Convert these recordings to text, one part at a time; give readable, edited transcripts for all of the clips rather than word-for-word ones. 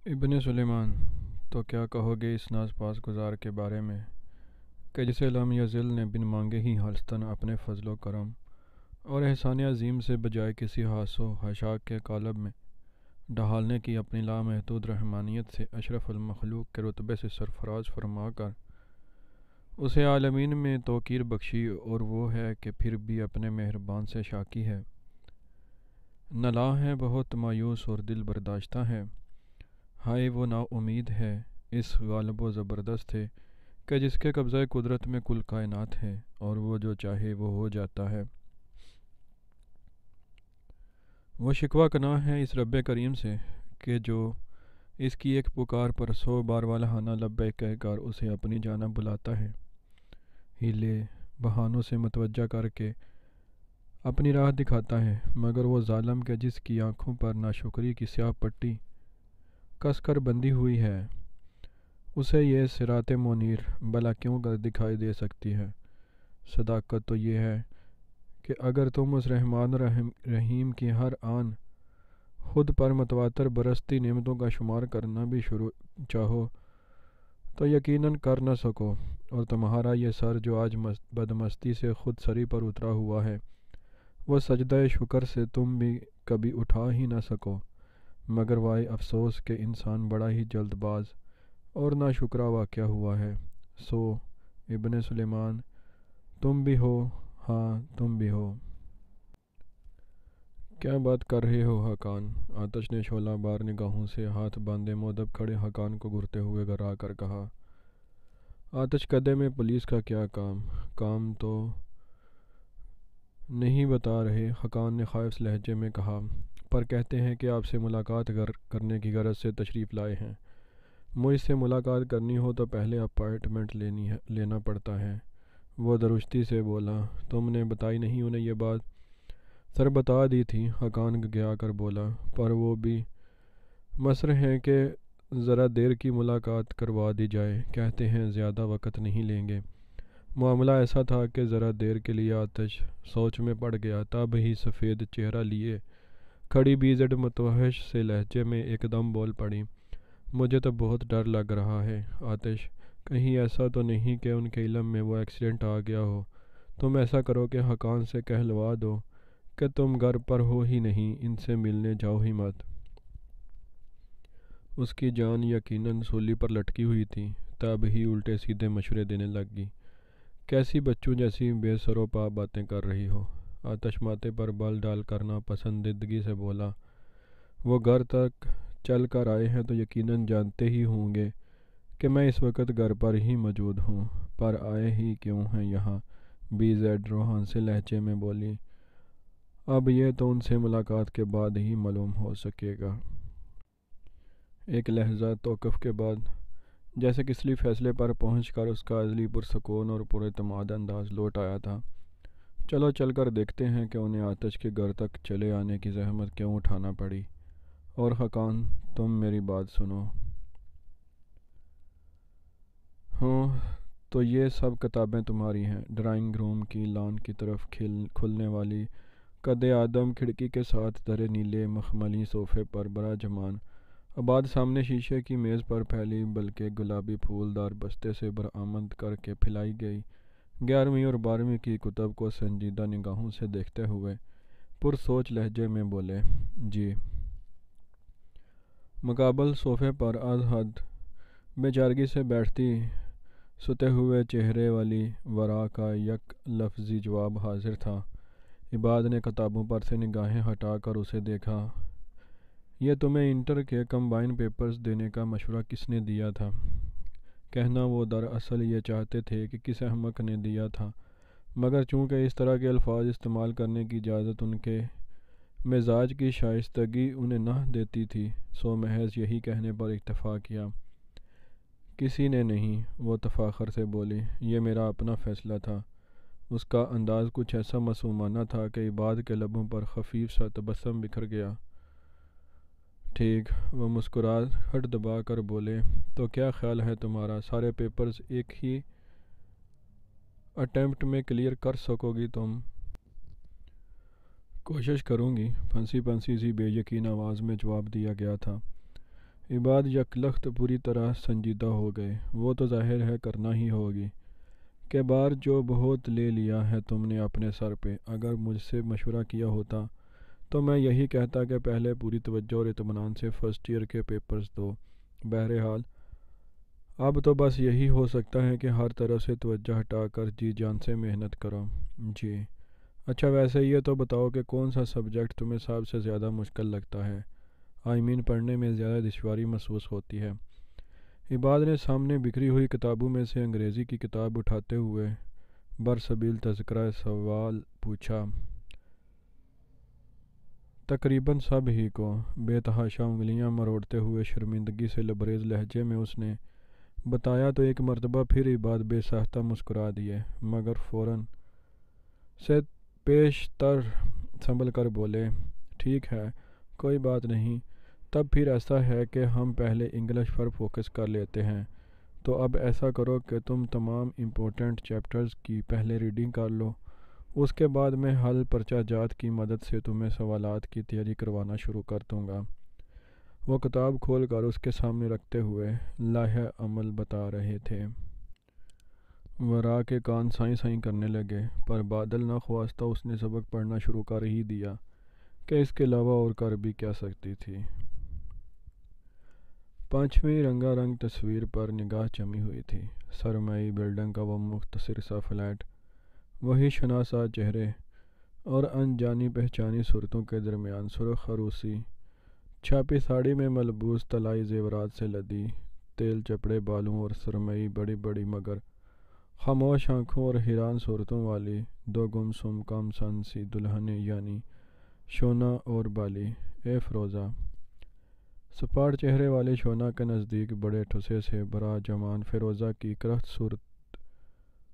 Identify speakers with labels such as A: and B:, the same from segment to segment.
A: ابن سلیمان، تو کیا کہو گے اس ناز پاس گزار کے بارے میں کہ جسے لم یزل نے بن مانگے ہی حالستاً اپنے فضل و کرم اور احسان عظیم سے بجائے کسی حاس و حشاک کے قالب میں ڈھالنے کی اپنی لامحدود رحمانیت سے اشرف المخلوق کے رتبے سے سرفراز فرما کر اسے عالمین میں توقیر بخشی، اور وہ ہے کہ پھر بھی اپنے مہربان سے شاکی ہے، نلا ہے بہت مایوس اور دل برداشتہ ہے، ہائے وہ نا امید ہے اس غالب و زبردست ہے کہ جس کے قبضۂ قدرت میں کل کائنات ہے، اور وہ جو چاہے وہ ہو جاتا ہے۔ وہ شکوہ کناں ہے اس رب کریم سے کہ جو اس کی ایک پکار پر 100 بار والہانہ لبیک کہہ کر اسے اپنی جانب بلاتا ہے، ہیلے بہانوں سے متوجہ کر کے اپنی راہ دکھاتا ہے، مگر وہ ظالم کے جس کی آنکھوں پر ناشکری کی سیاہ پٹی کس کر بندھی ہوئی ہے، اسے یہ صراط منیر بھلا کیوں کر دکھائی دے سکتی ہے؟ صداقت تو یہ ہے کہ اگر تم اس رحمان رحیم کی ہر آن خود پر متواتر برستی نعمتوں کا شمار کرنا بھی چاہو تو یقیناً کر نہ سکو، اور تمہارا یہ سر جو آج بدمستی سے خود سری پر اترا ہوا ہے، وہ سجدہ شکر سے تم بھی کبھی اٹھا ہی نہ سکو، مگر وائے افسوس کہ انسان بڑا ہی جلد باز اور ناشکرا واقع ہوا ہے۔ سو ابن سلیمان، تم بھی ہو، ہاں تم بھی ہو۔ کیا بات کر رہے ہو حقان؟ آتش نے شعلہ بار نگاہوں سے ہاتھ باندھے مودب کھڑے حقان کو گھرتے ہوئے گھرا کر کہا۔ آتش کدے میں پولیس کا کیا کام؟ کام تو نہیں بتا رہے، حقان نے خائف لہجے میں کہا، پر کہتے ہیں کہ آپ سے ملاقات کرنے کی غرض سے تشریف لائے ہیں۔ مجھ سے ملاقات کرنی ہو تو پہلے اپائنٹمنٹ لینا پڑتا ہے۔ وہ درستی سے بولا، تم نے بتائی نہیں انہیں یہ بات؟ سر بتا دی تھی، حقان گیا کر بولا، پر وہ بھی مصر ہیں کہ ذرا دیر کی ملاقات کروا دی جائے، کہتے ہیں زیادہ وقت نہیں لیں گے۔ معاملہ ایسا تھا کہ ذرا دیر کے لیے آتش سوچ میں پڑ گیا، تب ہی سفید چہرہ لیے کھڑی بیزڈ متوحش سے لہجے میں ایک دم بول پڑی، مجھے تو بہت ڈر لگ رہا ہے آتش، کہیں ایسا تو نہیں کہ ان کے علم میں وہ ایکسیڈنٹ آ گیا ہو؟ تم ایسا کرو کہ حقان سے کہلوا دو کہ تم گھر پر ہو ہی نہیں، ان سے ملنے جاؤ ہی مت۔ اس کی جان یقیناً سولی پر لٹکی ہوئی تھی، تب ہی الٹے سیدھے مشورے دینے لگی، کیسی بچوں جیسی بے سر و پا باتیں کر رہی ہو؟ آتش ماتھے پر بل ڈال کر ناپسندیدگی سے بولا، وہ گھر تک چل کر آئے ہیں تو یقیناً جانتے ہی ہوں گے کہ میں اس وقت گھر پر ہی موجود ہوں، پر آئے ہی کیوں ہیں یہاں؟ بی زیڈ روحان سے لہجے میں بولی، اب یہ تو ان سے ملاقات کے بعد ہی معلوم ہو سکے گا۔ ایک لحظہ توقف کے بعد جیسے کسی فیصلے پر پہنچ کر اس کا ازلی پرسکون اور پراعتماد انداز لوٹ آیا تھا، چلو چل کر دیکھتے ہیں کہ انہیں آتش کے گھر تک چلے آنے کی زحمت کیوں اٹھانا پڑی۔ اور حقان، تم میری بات سنو۔ ہوں، تو یہ سب کتابیں تمہاری ہیں؟ ڈرائنگ روم کی لان کی طرف کھلنے والی قد آدم کھڑکی کے ساتھ دھرے نیلے مخملی صوفے پر براجمان آباد سامنے شیشے کی میز پر پھیلی بلکہ گلابی پھول دار بستے سے برآمد کر کے پھیلائی گئی 11ویں اور 12ویں کی کتب کو سنجیدہ نگاہوں سے دیکھتے ہوئے پرسوچ لہجے میں بولے، جی۔ مقابل صوفے پر از حد بے چارگی سے بیٹھتی ستے ہوئے چہرے والی ورا کا یک لفظی جواب حاضر تھا۔ عباد نے کتابوں پر سے نگاہیں ہٹا کر اسے دیکھا، یہ تمہیں انٹر کے کمبائن پیپرز دینے کا مشورہ کس نے دیا تھا؟ کہنا وہ دراصل یہ چاہتے تھے کہ کس احمق نے دیا تھا، مگر چونکہ اس طرح کے الفاظ استعمال کرنے کی اجازت ان کے مزاج کی شائستگی انہیں نہ دیتی تھی، سو محض یہی کہنے پر اکتفا کیا، کسی نے نہیں۔ وہ تفاخر سے بولی، یہ میرا اپنا فیصلہ تھا۔ اس کا انداز کچھ ایسا معصومانہ تھا کہ عباد کے لبوں پر خفیف سا تبسم بکھر گیا۔ ٹھیک، وہ مسکراہٹ دبا کر بولے، تو کیا خیال ہے تمہارا، سارے پیپرز ایک ہی اٹیمپٹ میں کلیئر کر سکو گی تم؟ کوشش کروں گی، پھنسی سی بے یقین آواز میں جواب دیا گیا تھا۔ عباد یکلخت پوری طرح سنجیدہ ہو گئے۔ وہ تو ظاہر ہے کرنا ہی ہوگی کہ بار جو بہت لے لیا ہے تم نے اپنے سر پہ۔ اگر مجھ سے مشورہ کیا ہوتا تو میں یہی کہتا کہ پہلے پوری توجہ اور اطمینان سے فرسٹ ایئر کے پیپرز دو۔ بہرحال اب تو بس یہی ہو سکتا ہے کہ ہر طرف سے توجہ ہٹا کر جی جان سے محنت کرو۔ جی اچھا، ویسے یہ تو بتاؤ کہ کون سا سبجیکٹ تمہیں سب سے زیادہ مشکل لگتا ہے؟ پڑھنے میں زیادہ دشواری محسوس ہوتی ہے؟ عباد نے سامنے بکھری ہوئی کتابوں میں سے انگریزی کی کتاب اٹھاتے ہوئے برسبیل تذکرہ سوال پوچھا۔ تقریباً سب ہی کو بے تحاشا انگلیاں مروڑتے ہوئے شرمندگی سے لبریز لہجے میں اس نے بتایا تو ایک مرتبہ پھر عباد بے ساختہ مسکرا دیے، مگر فوراً سے پیش تر سنبھل کر بولے، ٹھیک ہے کوئی بات نہیں، تب پھر ایسا ہے کہ ہم پہلے انگلش پر فوکس کر لیتے ہیں۔ تو اب ایسا کرو کہ تم تمام امپورٹنٹ چیپٹرز کی پہلے ریڈنگ کر لو، اس کے بعد میں حل پرچہ جات کی مدد سے تمہیں سوالات کی تیاری کروانا شروع کر دوں گا۔ وہ کتاب کھول کر اس کے سامنے رکھتے ہوئے لائحہ عمل بتا رہے تھے۔ ورا کے کان سائیں سائیں کرنے لگے، پر بادل نخواستہ اس نے سبق پڑھنا شروع کر ہی دیا کہ اس کے علاوہ اور کر بھی کیا سکتی تھی۔ 5ویں رنگا رنگ تصویر پر نگاہ جمی ہوئی تھی۔ سرمئی بلڈنگ کا وہ مختصر سا فلیٹ، وہی شناسا چہرے اور انجانی پہچانی صورتوں کے درمیان سرخ عروسی چھاپی ساڑی میں ملبوس طلائی زیورات سے لدی، تیل چپڑے بالوں اور سرمئی بڑی بڑی مگر خاموش آنکھوں اور حیران صورتوں والی دو گمسم کم سن سی دلہنیں، یعنی شونا اور بالی۔ اے فروزہ! سپاٹ چہرے والی شونا کے نزدیک بڑے ٹھسے سے برا جوان فیروزہ کی کرخت صورت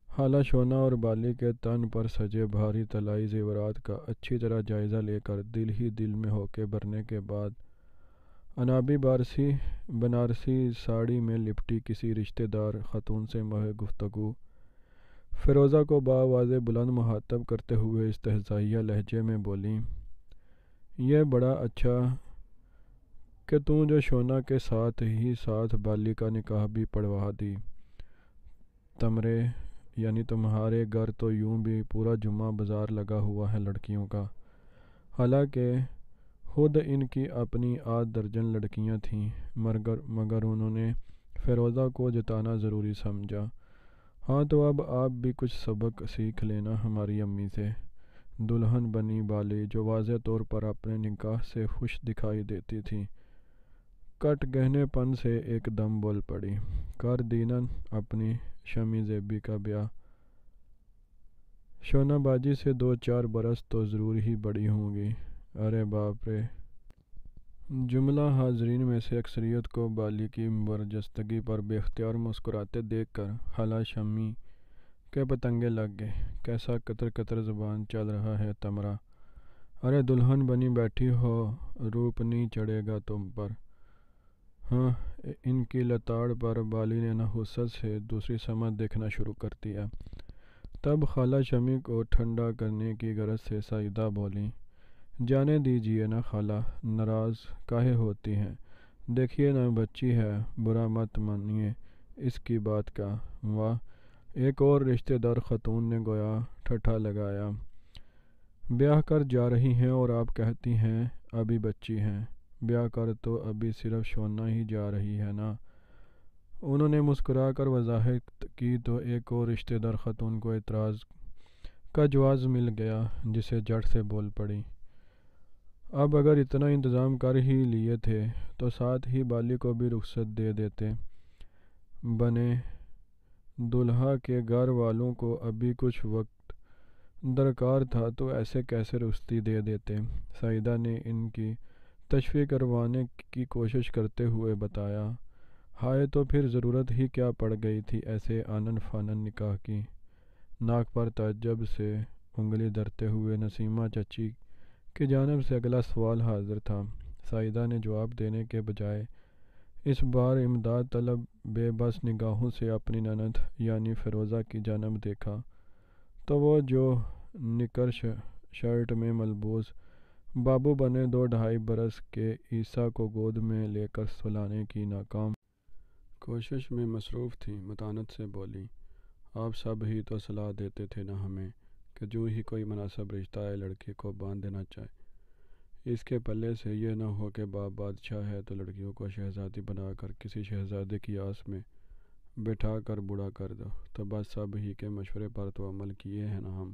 A: حالہ شونا اور بالی کے تن پر سجے بھاری طلائی زیورات کا اچھی طرح جائزہ لے کر دل ہی دل میں ہو کے بھرنے کے بعد انابی بنارسی ساڑی میں لپٹی کسی رشتہ دار خاتون سے محض گفتگو فیروزہ کو بآواز بلند مخاطب کرتے ہوئے استہزائیہ لہجے میں بولیں، یہ بڑا اچھا کہ توں جو شونا کے ساتھ ہی ساتھ بالی کا نکاح بھی پڑھوا دی۔ تمرے یعنی تمہارے گھر تو یوں بھی پورا جمعہ بازار لگا ہوا ہے لڑکیوں کا، حالانکہ خود ان کی اپنی 8 درجن لڑکیاں تھیں، مگر انہوں نے فیروزہ کو جتانا ضروری سمجھا۔ ہاں تو اب آپ بھی کچھ سبق سیکھ لینا ہماری امی سے۔ دلہن بنی بالی، جو واضح طور پر اپنے نکاح سے خوش دکھائی دیتی تھی، کٹ گہنے پن سے ایک دم بول پڑی، کر دینن اپنی شمی زیبی کا بیاہ۔ شونا باجی سے 2-4 برس تو ضرور ہی بڑی ہوں گی۔ ارے باپ رے! جملہ حاضرین میں سے اکثریت کو بالی کی برجستگی پر بے اختیار مسکراتے دیکھ کر خالہ شمی کے پتنگے لگ گئے۔ کیسا قطر قطر زبان چل رہا ہے تمرا! ارے دلہن بنی بیٹھی ہو، روپ نہیں چڑھے گا تم پر؟ ہاں، ان کی لتاڑ پر بالی نے نحوست سے دوسری سمت دیکھنا شروع کر دیا۔ تب خالہ شمی کو ٹھنڈا کرنے کی غرض سے سعیدہ بولیں، جانے دیجیے نا خالہ، ناراض کاہے ہوتی ہیں؟ دیکھیے نا بچی ہے، برا مت مانیے اس کی بات کا۔ واہ! ایک اور رشتہ دار خاتون نے گویا ٹھٹھا لگایا، بیاہ کر جا رہی ہیں اور آپ کہتی ہیں ابھی بچی ہیں؟ بیاہ کر تو ابھی صرف شونا ہی جا رہی ہے نا۔ انہوں نے مسکرا کر وضاحت کی تو ایک اور رشتہ دار خاتون کو اعتراض کا جواز مل گیا، جسے جھٹ سے بول پڑی، اب اگر اتنا انتظام کر ہی لیے تھے تو ساتھ ہی بالی کو بھی رخصت دے دیتے۔ بنے دولہا کے گھر والوں کو ابھی کچھ وقت درکار تھا تو ایسے کیسے رخصتی دے دیتے؟ سعیدہ نے ان کی تشفیق کروانے کی کوشش کرتے ہوئے بتایا، ہائے تو پھر ضرورت ہی کیا پڑ گئی تھی ایسے آنن فانن نکاح کی؟ ناک پر تعجب سے انگلی دھرتے ہوئے نسیمہ چچی کی جانب سے اگلا سوال حاضر تھا۔ سعیدہ نے جواب دینے کے بجائے اس بار امداد طلب بے بس نگاہوں سے اپنی نند یعنی فیروزہ کی جانب دیکھا تو وہ جو نکر شرٹ میں ملبوس بابو بنے 2-2.5 برس کے عیسیٰ کو گود میں لے کر سلانے کی ناکام کوشش میں مصروف تھیں۔ متانت سے بولی، آپ سب ہی تو صلاح دیتے تھے نا ہمیں کہ جو ہی کوئی مناسب رشتہ ہے لڑکی کو باندھ دینا چاہے، اس کے پلے سے یہ نہ ہو کہ باپ بادشاہ ہے تو لڑکیوں کو شہزادی بنا کر کسی شہزادے کی آس میں بٹھا کر بوڑھا کر دو۔ تو بس سب ہی کے مشورے پر تو عمل کیے ہیں نا ہم۔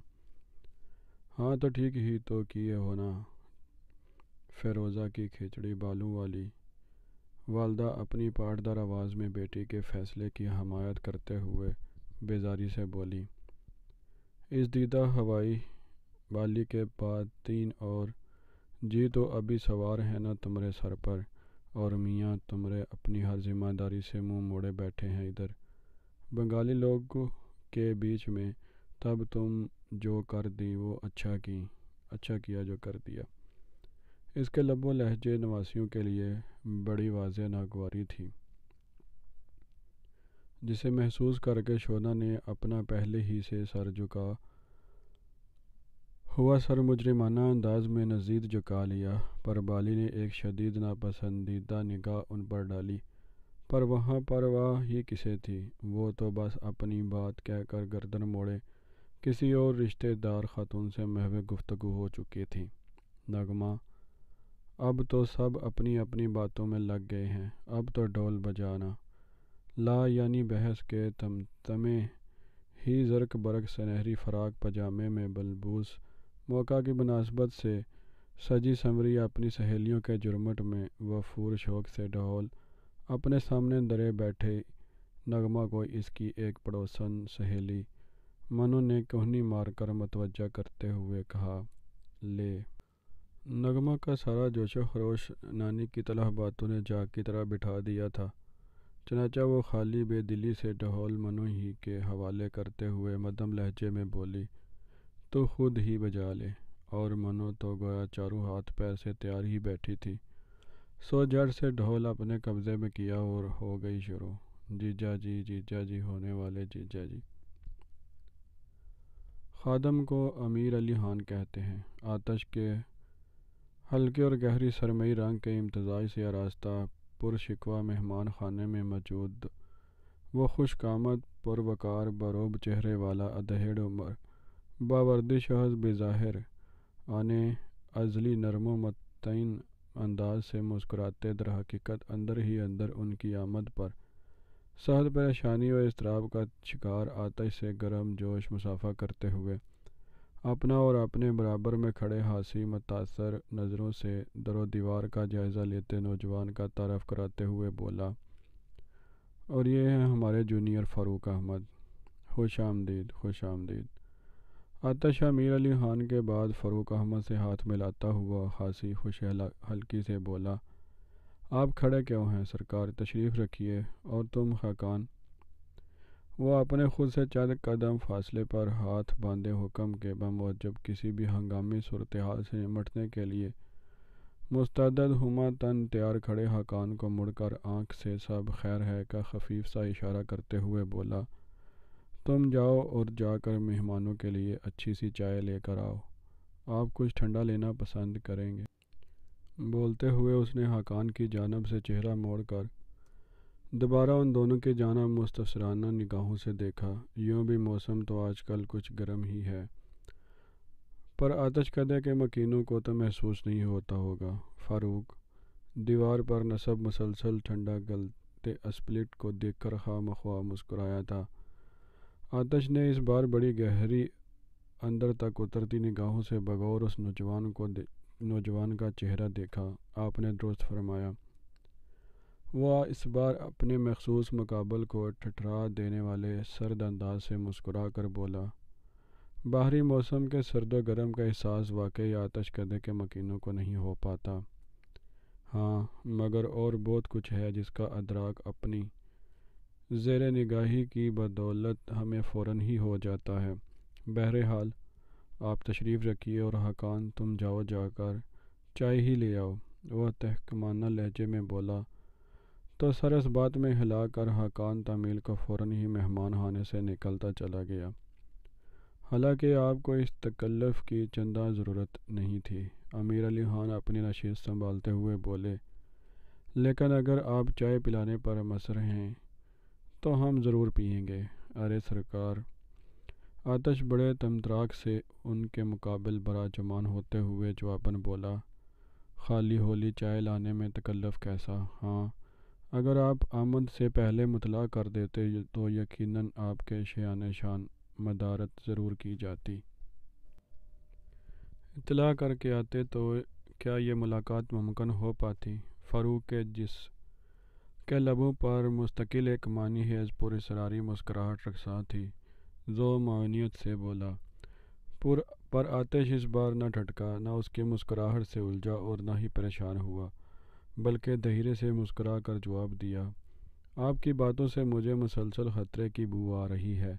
A: ہاں تو ٹھیک ہی تو کیے ہو نا۔ فیروزہ کی کھچڑی بالوں والی والدہ اپنی پاٹدار آواز میں بیٹی کے فیصلے کی حمایت کرتے ہوئے بیزاری سے بولی، اس دیدہ ہوائی بالی کے بعد 3 اور جی تو ابھی سوار ہیں نا تمہارے سر پر، اور میاں تمہارے اپنی ہر ذمہ داری سے منہ موڑے بیٹھے ہیں ادھر بنگالی لوگوں کے بیچ میں۔ تب تم جو کر دی وہ اچھا کیا جو کر دیا۔ اس کے لب و لہجے نواسیوں کے لیے بڑی واضح ناگواری تھی، جسے محسوس کر کے شونا نے اپنا پہلے ہی سے سر جھکا ہوا سر مجرمانہ انداز میں نزدیک جھکا لیا، پر بالی نے ایک شدید ناپسندیدہ نگاہ ان پر ڈالی۔ پر وہاں پرواہ ہی کسے تھی، وہ تو بس اپنی بات کہہ کر گردن موڑے کسی اور رشتہ دار خاتون سے محو گفتگو ہو چکی تھی۔ نغمہ، اب تو سب اپنی اپنی باتوں میں لگ گئے ہیں، اب تو ڈھول بجانا لا یعنی بحث کے تمتمے ہی زرق برق سنہری فراق پاجامے میں ملبوس موقع کی مناسبت سے سجی سنوری اپنی سہیلیوں کے جرمٹ میں وفور شوق سے ڈھول اپنے سامنے درے بیٹھے نغمہ کو اس کی ایک پڑوسن سہیلی منو نے کوہنی مار کر متوجہ کرتے ہوئے کہا، لے۔ نغمہ کا سارا جوش و خروش نانی کی تلخ باتوں نے جاگ کی طرح بٹھا دیا تھا، چنانچہ وہ خالی بے دلی سے ڈھول منو ہی کے حوالے کرتے ہوئے مدھم لہجے میں بولی، تو خود ہی بجا لے۔ اور منو تو گویا چاروں ہاتھ پیر سے تیار ہی بیٹھی تھی، سو جھٹ سے ڈھول اپنے قبضے میں کیا اور ہو گئی شروع، جیجا جی ہونے والے جیجا جی۔ خادم کو امیر علی خان کہتے ہیں۔ آتش کے ہلکے اور گہری سرمئی رنگ کے امتزاج سے آراستہ پرشکوہ مہمان خانے میں موجود وہ خوش آمد پروقار بروب چہرے والا ادھیڑ عمر باوردی شخص بظاہر آنے ازلی نرم و مطمئن انداز سے مسکراتے در حقیقت اندر ہی اندر ان کی آمد پر سخت پریشانی و اضطراب کا شکار آتش سے گرم جوش مصافحہ کرتے ہوئے اپنا اور اپنے برابر میں کھڑے حاسی متاثر نظروں سے در و دیوار کا جائزہ لیتے نوجوان کا تعارف کراتے ہوئے بولا، اور یہ ہیں ہمارے جونیئر فاروق احمد، خوش آمدید خوش آمدید۔ آتش امیر علی خان کے بعد فاروق احمد سے ہاتھ ملاتا ہوا خاصی خوش حلقی سے بولا، آپ کھڑے کیوں ہیں سرکار، تشریف رکھیے۔ اور تم خاقان؟ وہ اپنے خود سے چند قدم فاصلے پر ہاتھ باندھے حکم کے بموجب کسی بھی ہنگامی صورتحال سے نمٹنے کے لیے مستعد ہمہ تن تیار کھڑے خاقان کو مڑ کر آنکھ سے سب خیر ہے کا خفیف سا اشارہ کرتے ہوئے بولا، تم جاؤ اور جا کر مہمانوں کے لیے اچھی سی چائے لے کر آؤ، آپ کچھ ٹھنڈا لینا پسند کریں گے؟ بولتے ہوئے اس نے خاقان کی جانب سے چہرہ موڑ کر دوبارہ ان دونوں کی جانب مستفسرانہ نگاہوں سے دیکھا۔ یوں بھی موسم تو آج کل کچھ گرم ہی ہے، پر آتش کدے کے مکینوں کو تو محسوس نہیں ہوتا ہوگا۔ فاروق دیوار پر نصب مسلسل ٹھنڈا گلتے اسپلٹ کو دیکھ کر خواہ مخواہ مسکرایا تھا۔ آتش نے اس بار بڑی گہری اندر تک اترتی نگاہوں سے بغور اس نوجوان کا چہرہ دیکھا۔ آپ نے درست فرمایا۔ وہ اس بار اپنے مخصوص مقابل کو ٹھٹھرا دینے والے سرد انداز سے مسکرا کر بولا، باہری موسم کے سرد و گرم کا احساس واقعی آتش کدے کے مکینوں کو نہیں ہو پاتا، ہاں مگر اور بہت کچھ ہے جس کا ادراک اپنی زیر نگاہی کی بدولت ہمیں فوراً ہی ہو جاتا ہے۔ بہرحال آپ تشریف رکھیے اور خاقان تم جاؤ جا کر چائے ہی لے آؤ، وہ تحقیرانہ لہجے میں بولا، تو سر اس بات میں ہلا کر خاقان تعمیل کو فوراً ہی مہمان خانے سے نکلتا چلا گیا۔
B: حالانکہ آپ کو اس تکلف کی چندہ ضرورت نہیں تھی۔ امیر علی خان اپنی نشست سنبھالتے ہوئے بولے، لیکن اگر آپ چائے پلانے پر مصر ہیں تو ہم ضرور پئیں گے۔ ارے سرکار! آتش بڑے تمطراق سے ان کے مقابل براجمان ہوتے ہوئے جواباً بولا، خالی ہولی چائے لانے میں تکلف کیسا؟ ہاں، اگر آپ آمد سے پہلے مطلع کر دیتے تو یقیناً آپ کے شایان شان مدارت ضرور کی جاتی۔ اطلاع کر کے آتے تو کیا یہ ملاقات ممکن ہو پاتی؟ فاروق کے لبوں پر مستقل ایک معنی خیز پر اسراری مسکراہٹ رقصاں تھی، جو معاونیت سے بولا۔ پر آتش اس بار نہ ٹھٹکا، نہ اس کی مسکراہٹ سے الجھا اور نہ ہی پریشان ہوا، بلکہ دھیرے سے مسکرا کر جواب دیا، آپ کی باتوں سے مجھے مسلسل خطرے کی بو آ رہی ہے۔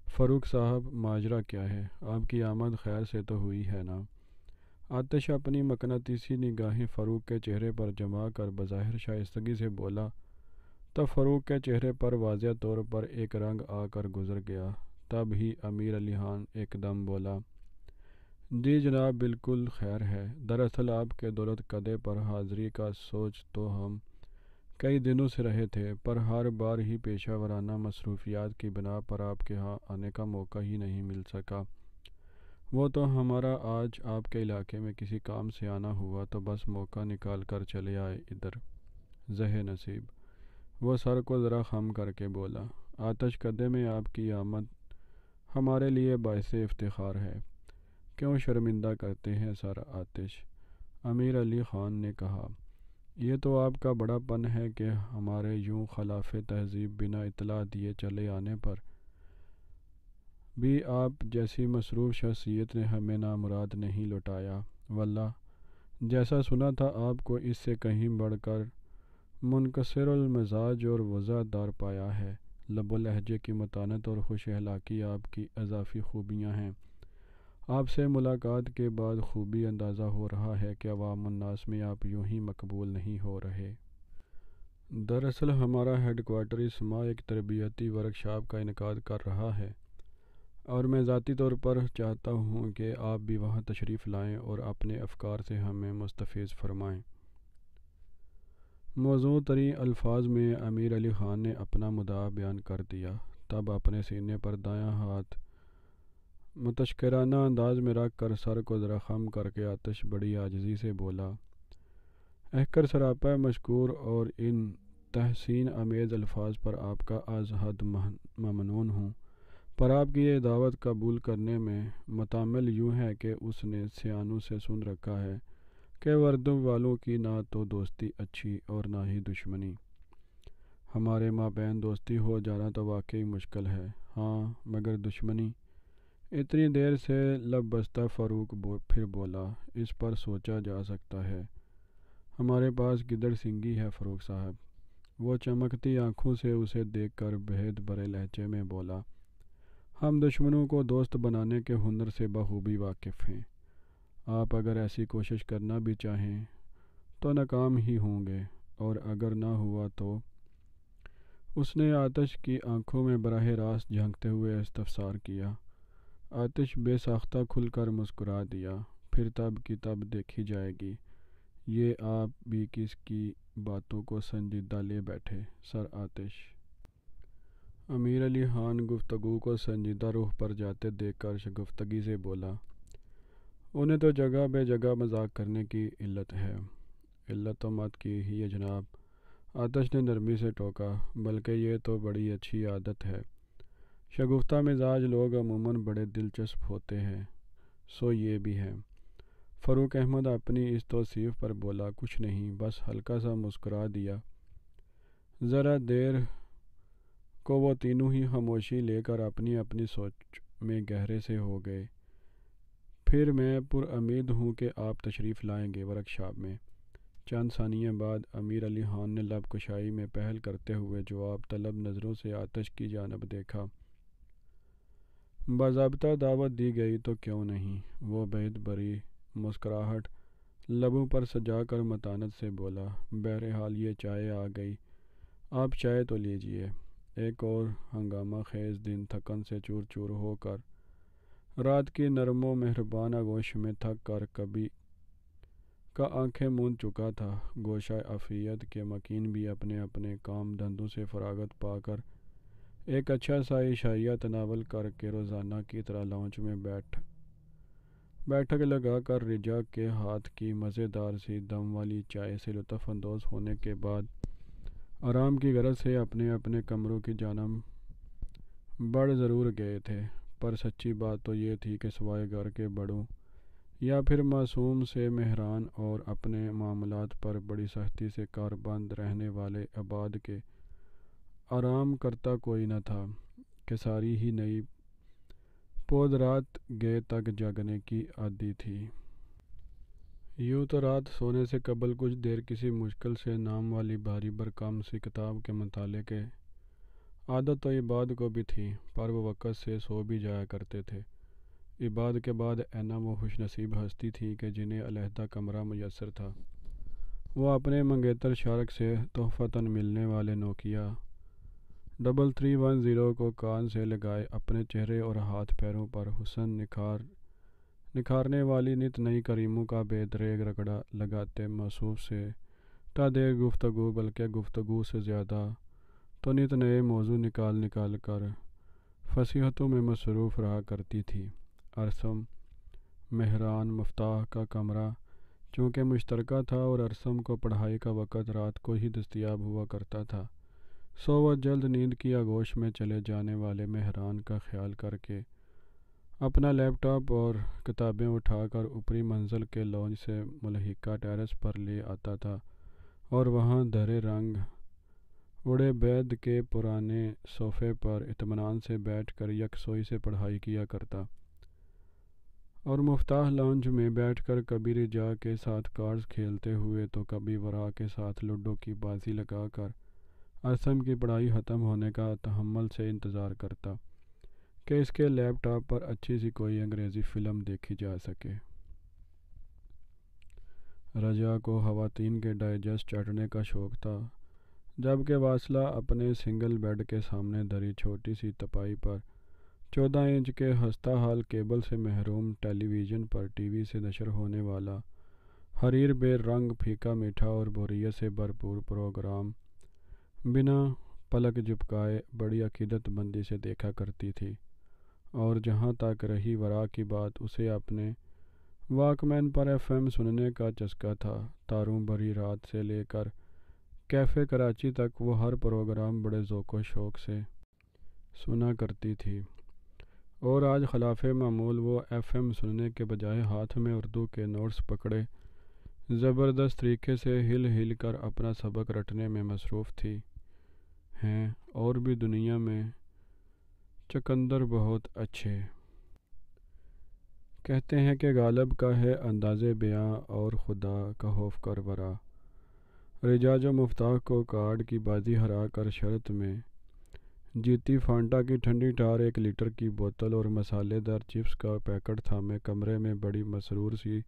B: فاروق صاحب، ماجرا کیا ہے؟ آپ کی آمد خیر سے تو ہوئی ہے نا؟ آتش اپنی مقناطیسی نگاہیں فاروق کے چہرے پر جما کر بظاہر شائستگی سے بولا، تب فاروق کے چہرے پر واضح طور پر ایک رنگ آ کر گزر گیا۔ تب ہی امیر علی خان ایک دم بولا، جی جناب، بالکل خیر ہے۔ دراصل آپ کے دولت قدے پر حاضری کا سوچ تو ہم کئی دنوں سے رہے تھے، پر ہر بار ہی پیشہ ورانہ مصروفیات کی بنا پر آپ کے ہاں آنے کا موقع ہی نہیں مل سکا۔ وہ تو ہمارا آج آپ کے علاقے میں کسی کام سے آنا ہوا تو بس موقع نکال کر چلے آئے ادھر۔ زہ نصیب! وہ سر کو ذرا خم کر کے بولا، آتش قدے میں آپ کی آمد ہمارے لیے باعث افتخار ہے۔ کیوں شرمندہ کرتے ہیں سر آتش؟ امیر علی خان نے کہا، یہ تو آپ کا بڑا پن ہے کہ ہمارے یوں خلاف تہذیب بنا اطلاع دیے چلے آنے پر بھی آپ جیسی مصروف شخصیت نے ہمیں نامراد نہیں لوٹایا۔ واللہ جیسا سنا تھا آپ کو اس سے کہیں بڑھ کر منکسر المزاج اور وضع دار پایا ہے۔ لب و لہجے کی متانت اور خوش اخلاقی آپ کی اضافی خوبیاں ہیں۔ آپ سے ملاقات کے بعد خوبی اندازہ ہو رہا ہے کہ عوام الناس میں آپ یوں ہی مقبول نہیں ہو رہے۔ دراصل ہمارا ہیڈ کوارٹر اس ماہ ایک تربیتی ورکشاپ کا انعقاد کر رہا ہے، اور میں ذاتی طور پر چاہتا ہوں کہ آپ بھی وہاں تشریف لائیں اور اپنے افکار سے ہمیں مستفیض فرمائیں۔ موزوں ترین الفاظ میں امیر علی خان نے اپنا مدعا بیان کر دیا۔ تب اپنے سینے پر دایاں ہاتھ متشکرانہ انداز میں رکھ کر سر کو ذرا خم کر کے آتش بڑی عاجزی سے بولا، کر سراپا مشکور اور ان تحسین آمیز الفاظ پر آپ کا از حد ممنون ہوں، پر آپ کی یہ دعوت قبول کرنے میں متعمل یوں ہے کہ اس نے سیانوں سے سن رکھا ہے کہ وردم والوں کی نہ تو دوستی اچھی اور نہ ہی دشمنی۔ ہمارے مابین دوستی ہو جانا تو واقعی مشکل ہے، ہاں مگر دشمنی؟ اتنی دیر سے لب بستہ فاروق پھر بولا، اس پر سوچا جا سکتا ہے۔ ہمارے پاس گدڑ سنگی ہے فاروق صاحب۔ وہ چمکتی آنکھوں سے اسے دیکھ کر بہت برے لہجے میں بولا، ہم دشمنوں کو دوست بنانے کے ہنر سے بخوبی واقف ہیں۔ آپ اگر ایسی کوشش کرنا بھی چاہیں تو ناکام ہی ہوں گے، اور اگر نہ ہوا تو؟ اس نے آتش کی آنکھوں میں براہ راست جھانکتے ہوئے استفسار کیا۔ آتش بے ساختہ کھل کر مسکرا دیا، پھر تب کی تب دیکھی جائے گی۔ یہ آپ بھی کس کی باتوں کو سنجیدہ لے بیٹھے سر آتش؟ امیر علی خان گفتگو کو سنجیدہ رخ پر جاتے دیکھ کر شگفتگی سے بولا، انہیں تو جگہ بے جگہ مذاق کرنے کی علت ہے۔ علت تو مت کی ہی ہے جناب، آتش نے نرمی سے ٹوکا، بلکہ یہ تو بڑی اچھی عادت ہے۔ شگفتہ مزاج لوگ عموماً بڑے دلچسپ ہوتے ہیں، سو یہ بھی ہے۔ فاروق احمد اپنی اس توصیف پر بولا کچھ نہیں، بس ہلکا سا مسکرا دیا۔ ذرا دیر کو وہ تینوں ہی خاموشی لے کر اپنی اپنی سوچ میں گہرے سے ہو گئے۔ پھر میں پر امید ہوں کہ آپ تشریف لائیں گے ورکشاپ میں۔ چند ثانیے بعد امیر علی خان نے لب کشائی میں پہل کرتے ہوئے جواب طلب نظروں سے آتش کی جانب دیکھا۔ باضابطہ دعوت دی گئی تو کیوں نہیں؟ وہ بہت بڑی مسکراہٹ لبوں پر سجا کر متانت سے بولا، بہرحال یہ چائے آ گئی، آپ چائے تو لیجئے۔ ایک اور ہنگامہ خیز دن تھکن سے چور چور ہو کر رات کی نرم و مہربان آغوش میں تھک کر کبھی کا آنکھیں موند چکا تھا۔ گوشہ عافیت کے مکین بھی اپنے اپنے کام دھندوں سے فراغت پا کر ایک اچھا سا عشائیہ تناول کر کے روزانہ کی طرح لاؤنج میں بیٹھک لگا کر رجا کے ہاتھ کی مزیدار سی دم والی چائے سے لطف اندوز ہونے کے بعد آرام کی غرض سے اپنے اپنے کمروں کی جانب بڑھ ضرور گئے تھے، پر سچی بات تو یہ تھی کہ سوائے گھر کے بڑوں یا پھر معصوم سے مہران اور اپنے معاملات پر بڑی سختی سے کاربند رہنے والے عباد کے آرام کرتا کوئی نہ تھا کہ ساری ہی نئی پود رات گئے تک جاگنے کی عادی تھی۔ یوں تو رات سونے سے قبل کچھ دیر کسی مشکل سے نام والی بھاری بھرکم سی کتاب کے مطالعے کے عادت تو عباد کو بھی تھی، پر وہ وقت سے سو بھی جایا کرتے تھے۔ عباد کے بعد اینا وہ خوش نصیب ہستی تھی کہ جنہیں علیحدہ کمرہ میسر تھا۔ وہ اپنے منگیتر شارک سے تحفتاً ملنے والے نوکیا 3310 کو کان سے لگائے اپنے چہرے اور ہاتھ پیروں پر حسن نکھارنے والی نت نئی کریموں کا بے دریغ رگڑا لگاتے موصوف سے تا دیر گفتگو، بلکہ گفتگو سے زیادہ تو نت نئے موضوع نکال کر فصیحتوں میں مصروف رہا کرتی تھی۔ ارسم مہران مفتاح کا کمرہ چونکہ مشترکہ تھا اور ارسم کو پڑھائی کا وقت رات کو ہی دستیاب ہوا کرتا تھا، سو وہ جلد نیند کی آغوش میں چلے جانے والے مہران کا خیال کر کے اپنا لیپ ٹاپ اور کتابیں اٹھا کر اوپری منزل کے لانج سے ملحقہ ٹیرس پر لے آتا تھا اور وہاں درے رنگ اڑے بید کے پرانے صوفے پر اطمینان سے بیٹھ کر یکسوئی سے پڑھائی کیا کرتا، اور مفتاح لانج میں بیٹھ کر کبھی رجا کے ساتھ کارڈز کھیلتے ہوئے تو کبھی ورا کے ساتھ لوڈو کی بازی لگا کر ارسم کی پڑھائی ختم ہونے کا تحمل سے انتظار کرتا کہ اس کے لیپ ٹاپ پر اچھی سی کوئی انگریزی فلم دیکھی جا سکے۔ رجا کو خواتین کے ڈائجسٹ چاٹنے کا شوق تھا، جبکہ واصلہ اپنے سنگل بیڈ کے سامنے دھری چھوٹی سی تپائی پر 14 انچ کے ہستہ حال کیبل سے محروم ٹیلی ویژن پر ٹی وی سے نشر ہونے والا حریر بے رنگ پھیکا میٹھا اور بوریت سے بھرپور پروگرام بنا پلک جھپکائے بڑی عقیدت مندی سے دیکھا کرتی تھی، اور جہاں تک رہی ورا کی بات، اسے اپنے واک مین پر ایف ایم سننے کا چسکا تھا۔ تاروں بھری رات سے لے کر کیفے کراچی تک وہ ہر پروگرام بڑے ذوق و شوق سے سنا کرتی تھی، اور آج خلاف معمول وہ ایف ایم سننے کے بجائے ہاتھ میں اردو کے نوٹس پکڑے زبردست طریقے سے ہل کر اپنا سبق رٹنے میں مصروف تھی۔ ہیں اور بھی دنیا میں چقندر بہت اچھے، کہتے ہیں کہ غالب کا ہے انداز بیاں اور خدا کا خوف کر ورا۔ رجا جو مفتاح کو کارڈ کی بازی ہرا کر شرط میں جیتی، فانٹا کی ٹھنڈی ٹھار 1 لیٹر کی بوتل اور مسالے دار چپس کا پیکٹ تھامے کمرے میں بڑی مسرور سی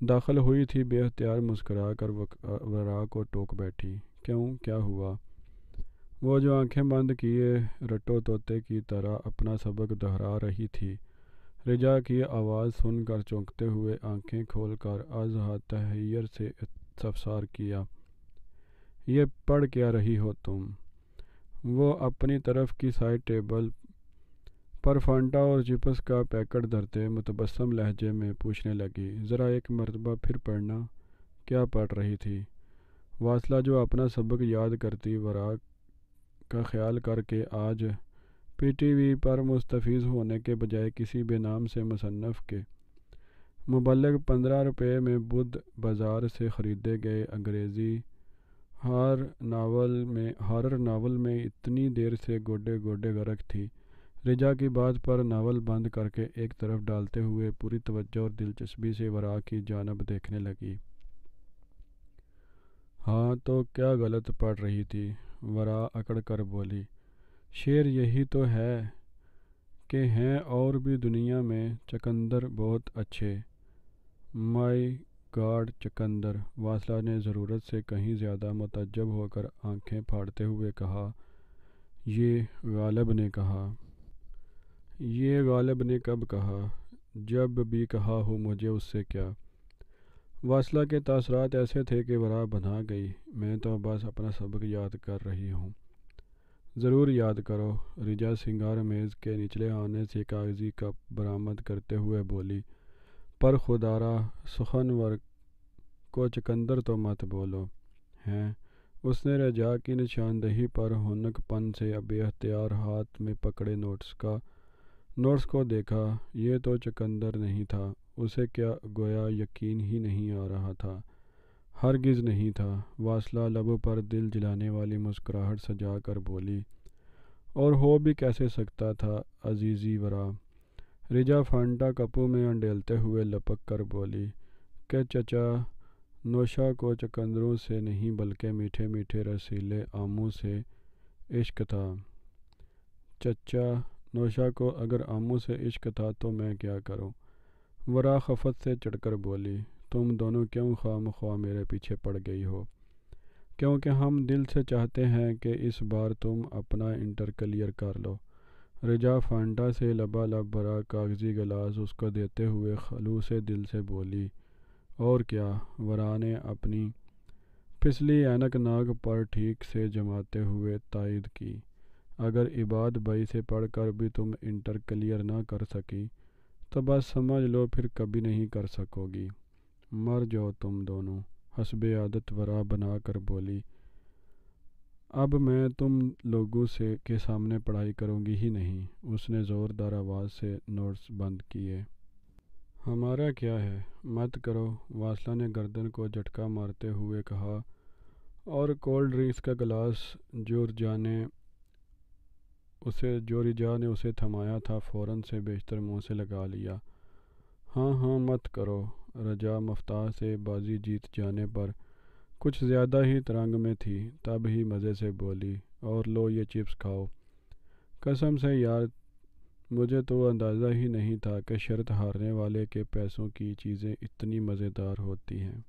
B: داخل ہوئی تھی، بے اختیار مسکرا کر ورا کو ٹوک بیٹھی۔ کیوں، کیا ہوا؟ وہ جو آنکھیں بند کیے رٹو طوطے کی طرح اپنا سبق دہرا رہی تھی، رجا کی آواز سن کر چونکتے ہوئے آنکھیں کھول کر ازحد تحیر سے استفسار کیا، یہ پڑھ کیا رہی ہو تم؟ وہ اپنی طرف کی سائڈ ٹیبل پر فانٹا اور چپس کا پیکٹ دھرتے متبسم لہجے میں پوچھنے لگی، ذرا ایک مرتبہ پھر پڑھنا۔ کیا پڑھ رہی تھی؟ واصلہ جو اپنا سبق یاد کرتی ورا کا خیال کر کے آج پی ٹی وی پر مستفیض ہونے کے بجائے کسی بے نام سے مصنف کے مبلغ 15 روپے میں بدھ بازار سے خریدے گئے انگریزی ہارر ناول میں اتنی دیر سے گوڈے غرق تھی، رجا کی بات پر ناول بند کر کے ایک طرف ڈالتے ہوئے پوری توجہ اور دلچسپی سے ورا کی جانب دیکھنے لگی۔ ہاں تو کیا غلط پڑھ رہی تھی؟ ورا اکڑ کر بولی، شعر یہی تو ہے کہ ہیں اور بھی دنیا میں چقندر بہت اچھے۔ مائی گاڈ، چقندر! واصلہ نے ضرورت سے کہیں زیادہ متعجب ہو کر آنکھیں پھاڑتے ہوئے کہا۔ یہ غالب نے کہا۔ یہ غالب نے کب کہا؟ جب بھی کہا ہو مجھے اس سے کیا۔ واصلہ کے تاثرات ایسے تھے کہ ورا بنا گئی۔ میں تو بس اپنا سبق یاد کر رہی ہوں۔ ضرور یاد کرو، رجا سنگار میز کے نچلے آنے سے کاغذی کپ برآمد کرتے ہوئے بولی، پر خدارا سخن ور کو چقندر تو مت بولو۔ ہیں؟ اس نے رجا کی نشاندہی پر ہنک پن سے بے اختیار ہاتھ میں پکڑے نوٹس کو دیکھا۔ یہ تو چقندر نہیں تھا۔ اسے کیا گویا یقین ہی نہیں آ رہا تھا؟ ہرگز نہیں تھا۔ واصلہ لبوں پر دل جلانے والی مسکراہٹ سجا کر بولی، اور ہو بھی کیسے سکتا تھا عزیزی ورا؟ رجا فانٹا کپوں میں انڈیلتے ہوئے لپک کر بولی کہ چچا نوشا کو چقندروں سے نہیں بلکہ میٹھے میٹھے رسیلے آموں سے عشق تھا۔ چچا نوشا کو اگر آموں سے عشق تھا تو میں کیا کروں؟ ورا خفت سے چڑھ کر بولی، تم دونوں کیوں خواہ مخواہ میرے پیچھے پڑ گئی ہو؟ کیونکہ ہم دل سے چاہتے ہیں کہ اس بار تم اپنا انٹر کلیئر کر لو۔ رجا فانٹا سے لبالب بھرا کاغذی گلاس اس کو دیتے ہوئے خلوص دل سے بولی، اور کیا؟ ورا نے اپنی پھسلی اینک ناک پر ٹھیک سے جماتے ہوئے تائید کی، اگر عباد بھائی سے پڑھ کر بھی تم انٹر کلیئر نہ کر سکی تو بس سمجھ لو پھر کبھی نہیں کر سکو گی۔ مر جاؤ تم دونوں۔ حسب عادت ورا بنا کر بولی، اب میں تم لوگوں کے سامنے پڑھائی کروں گی ہی نہیں۔ اس نے زوردار آواز سے نوٹس بند کیے۔ ہمارا کیا ہے، مت کرو، واصلہ نے گردن کو جھٹکا مارتے ہوئے کہا، اور کولڈ ڈرنکس کا گلاس جو رجا نے اسے تھمایا تھا فوراً سے بیشتر منہ سے لگا لیا۔ ہاں ہاں مت کرو۔ رجا مفتاح سے بازی جیت جانے پر کچھ زیادہ ہی ترنگ میں تھی، تب ہی مزے سے بولی، اور لو یہ چپس کھاؤ۔ قسم سے یار، مجھے تو اندازہ ہی نہیں تھا کہ شرط ہارنے والے کے پیسوں کی چیزیں اتنی مزیدار ہوتی ہیں۔